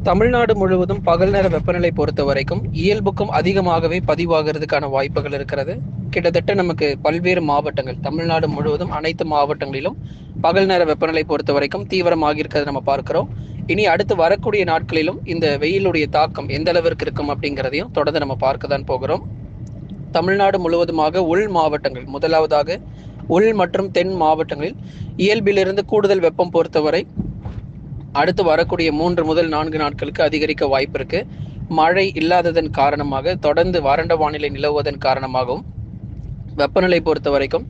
தமிழ்நாடு முழுவதும் பகல் நேர வெப்பநிலை பொறுத்த வரைக்கும் இயல்புக்கும் அதிகமாகவே பதிவாகிறதுக்கான வாய்ப்புகள் இருக்கிறது. கிட்டத்தட்ட நமக்கு பல்வேறு மாவட்டங்கள் தமிழ்நாடு முழுவதும் அனைத்து மாவட்டங்களிலும் பகல் நேர வெப்பநிலை பொறுத்த வரைக்கும் தீவிரமாக இருக்கிறது நம்ம பார்க்கிறோம். இனி அடுத்து வரக்கூடிய நாட்களிலும் இந்த வெயிலுடைய தாக்கம் எந்த அளவிற்கு இருக்கும் அப்படிங்கிறதையும் தொடர்ந்து நம்ம பார்க்க தான் போகிறோம். தமிழ்நாடு முழுவதுமாக உள் மாவட்டங்கள், முதலாவதாக உள் மற்றும் தென் மாவட்டங்களில் இயல்பிலிருந்து கூடுதல் வெப்பம் பொறுத்தவரை அடுத்து வரக்கூடிய 3 முதல் 4 நாட்களுக்கு அதிகரிக்க வாய்ப்பு இருக்கு. மழை இல்லாததன் காரணமாக தொடர்ந்து வறண்ட வானிலை நிலவுவதன் காரணமாகவும் வெப்பநிலை பொறுத்த வரைக்கும்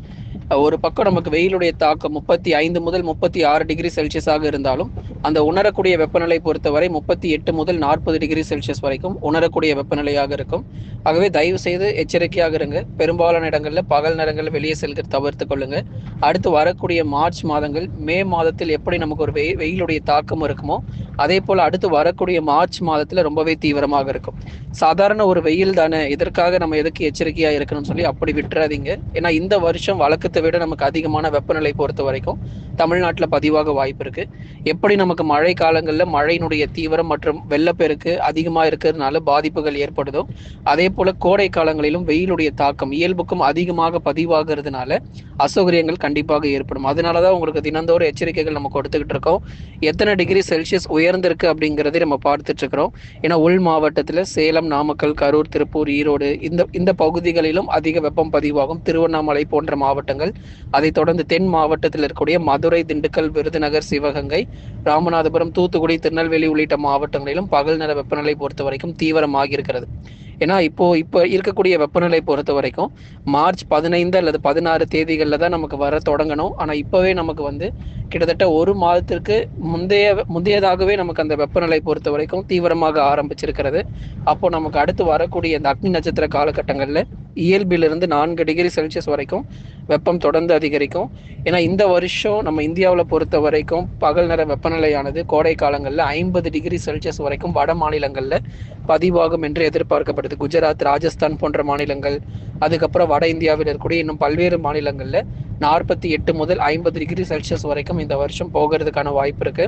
ஒரு பக்கம் நமக்கு வெயிலுடைய தாக்கம் 35 முதல் 36 டிகிரி செல்சியஸாக இருந்தாலும் அந்த உணரக்கூடிய வெப்பநிலை பொறுத்தவரை 38 முதல் 40 டிகிரி செல்சியஸ் வரைக்கும் உணரக்கூடிய வெப்பநிலையாக இருக்கும். ஆகவே தயவு செய்து எச்சரிக்கையாக இருங்க. பெரும்பாலான இடங்களில் பகல் நேரங்களில் வெளியே செல்கிற தவிர்த்து கொள்ளுங்க. அடுத்து வரக்கூடிய மார்ச் மாதங்கள், மே மாதத்தில் எப்படி நமக்கு ஒரு வெயிலுடைய தாக்கம் இருக்குமோ அதே போல் அடுத்து வரக்கூடிய மார்ச் மாதத்தில் ரொம்பவே தீவிரமாக இருக்கும். சாதாரண ஒரு வெயில் தானே, இதற்காக நம்ம எதுக்கு எச்சரிக்கையாக இருக்கணும்னு சொல்லி அப்படி விட்டுறாதீங்க. ஏன்னா இந்த வருஷம் வழக்கத்தை விட நமக்கு அதிகமான வெப்பநிலை பொறுத்த வரைக்கும் தமிழ்நாட்டில் பதிவாக வாய்ப்பு இருக்கு. எப்படி நமக்கு மழை காலங்களில் மழையினுடைய தீவிரம் மற்றும் வெள்ளப்பெருக்கு அதிகமாக இருக்கிறதுனால பாதிப்புகள் ஏற்படுதோ அதே போல கோடை காலங்களிலும் வெயிலுடைய தாக்கம் இயல்புக்கும் அதிகமாக பதிவாகிறதுனால அசௌகரியங்கள் கண்டிப்பாக ஏற்படும். அதனாலதான் உங்களுக்கு தினந்தோறும் எச்சரிக்கைகள் நம்ம கொடுத்துக்கிட்டு இருக்கோம். எத்தனை டிகிரி செல்சியஸ் உயர்ந்திருக்கு அப்படிங்கிறதை நம்ம பார்த்துட்டு இருக்கிறோம். ஏன்னா உள் மாவட்டத்தில் சேலம், நாமக்கல், கரூர், திருப்பூர், ஈரோடு இந்த பகுதிகளிலும் அதிக வெப்பம் பதிவாகும். திருவண்ணாமலை போன்ற மாவட்டங்கள், அதை தொடர்ந்து தென் மாவட்டத்தில் இருக்கக்கூடிய மதுரை, திண்டுக்கல், விருதுநகர், சிவகங்கை, ராமநாதபுரம், தூத்துக்குடி, திருநெல்வேலி உள்ளிட்ட மாவட்டங்களிலும் பகல் நேர வெப்பநிலை பொறுத்த வரைக்கும் தீவிரமாக இருக்கிறது. ஏன்னா இப்போ இருக்கக்கூடிய வெப்பநிலை பொறுத்த வரைக்கும் மார்ச் 15 அல்லது 16 தேதிகளில் தான் நமக்கு வர தொடங்கணும். ஆனால் இப்போவே நமக்கு கிட்டத்தட்ட ஒரு மாதத்திற்கு முந்தையதாகவே நமக்கு அந்த வெப்பநிலை பொறுத்த வரைக்கும் தீவிரமாக ஆரம்பிச்சிருக்கிறது. அப்போ நமக்கு அடுத்து வரக்கூடிய இந்த அக்னி நட்சத்திர காலகட்டங்களில் இயல்பிலிருந்து 4 டிகிரி செல்சியஸ் வரைக்கும் வெப்பம் தொடர்ந்து அதிகரிக்கும். ஏன்னா இந்த வருஷம் நம்ம இந்தியாவில் பொறுத்த வரைக்கும் பகல் நேர வெப்பநிலையானது கோடை காலங்களில் 50 டிகிரி செல்சியஸ் வரைக்கும் வட மாநிலங்களில் பதிவாகும் என்று எதிர்பார்க்கப்படுது. குஜராத், ராஜஸ்தான் போன்ற மாநிலங்கள், அதுக்கப்புறம் வட இந்தியாவில் இருக்கக்கூடிய இன்னும் பல்வேறு மாநிலங்களில் 48 முதல் 50 டிகிரி செல்சியஸ் வரைக்கும் இந்த வருஷம் போகிறதுக்கான வாய்ப்பு இருக்கு.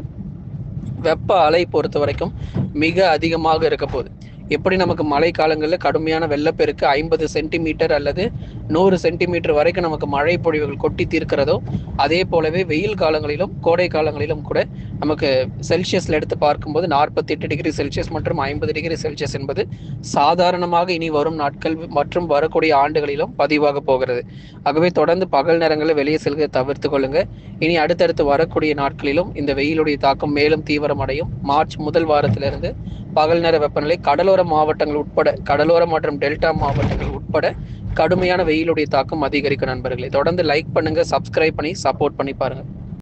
வெப்ப அலை பொறுத்த வரைக்கும் மிக அதிகமாக இருக்க போகுது. எப்படி நமக்கு மழை காலங்களில் கடுமையான வெள்ளப்பெருக்கு 50 சென்டிமீட்டர் அல்லது 100 சென்டிமீட்டர் வரைக்கும் நமக்கு மழை பொழிவுகள் கொட்டி தீர்க்கிறதோ அதே போலவே வெயில் காலங்களிலும் கோடை காலங்களிலும் கூட நமக்கு செல்சியஸ்ல எடுத்து பார்க்கும்போது 48 டிகிரி செல்சியஸ் மற்றும் 50 டிகிரி செல்சியஸ் என்பது சாதாரணமாக இனி வரும் நாட்கள் மற்றும் வரக்கூடிய ஆண்டுகளிலும் பதிவாக போகிறது. ஆகவே தொடர்ந்து பகல் நேரங்களில் வெளியே செல்க தவிர்த்து கொள்ளுங்க. இனி அடுத்தடுத்து வரக்கூடிய நாட்களிலும் இந்த வெயிலுடைய தாக்கம் மேலும் தீவிரமடையும். மார்ச் முதல் வாரத்திலிருந்து பகல் நேர வெப்பநிலை கடலோர மாவட்டங்கள் உட்பட, கடலோர மற்றும் டெல்டா மாவட்டங்கள் உட்பட கடுமையான வெயிலுடைய தாக்கம் அதிகரிக்கும். நண்பர்களே தொடர்ந்து லைக் பண்ணுங்க, சப்ஸ்கிரைப் பண்ணி சப்போர்ட் பண்ணி பாருங்க.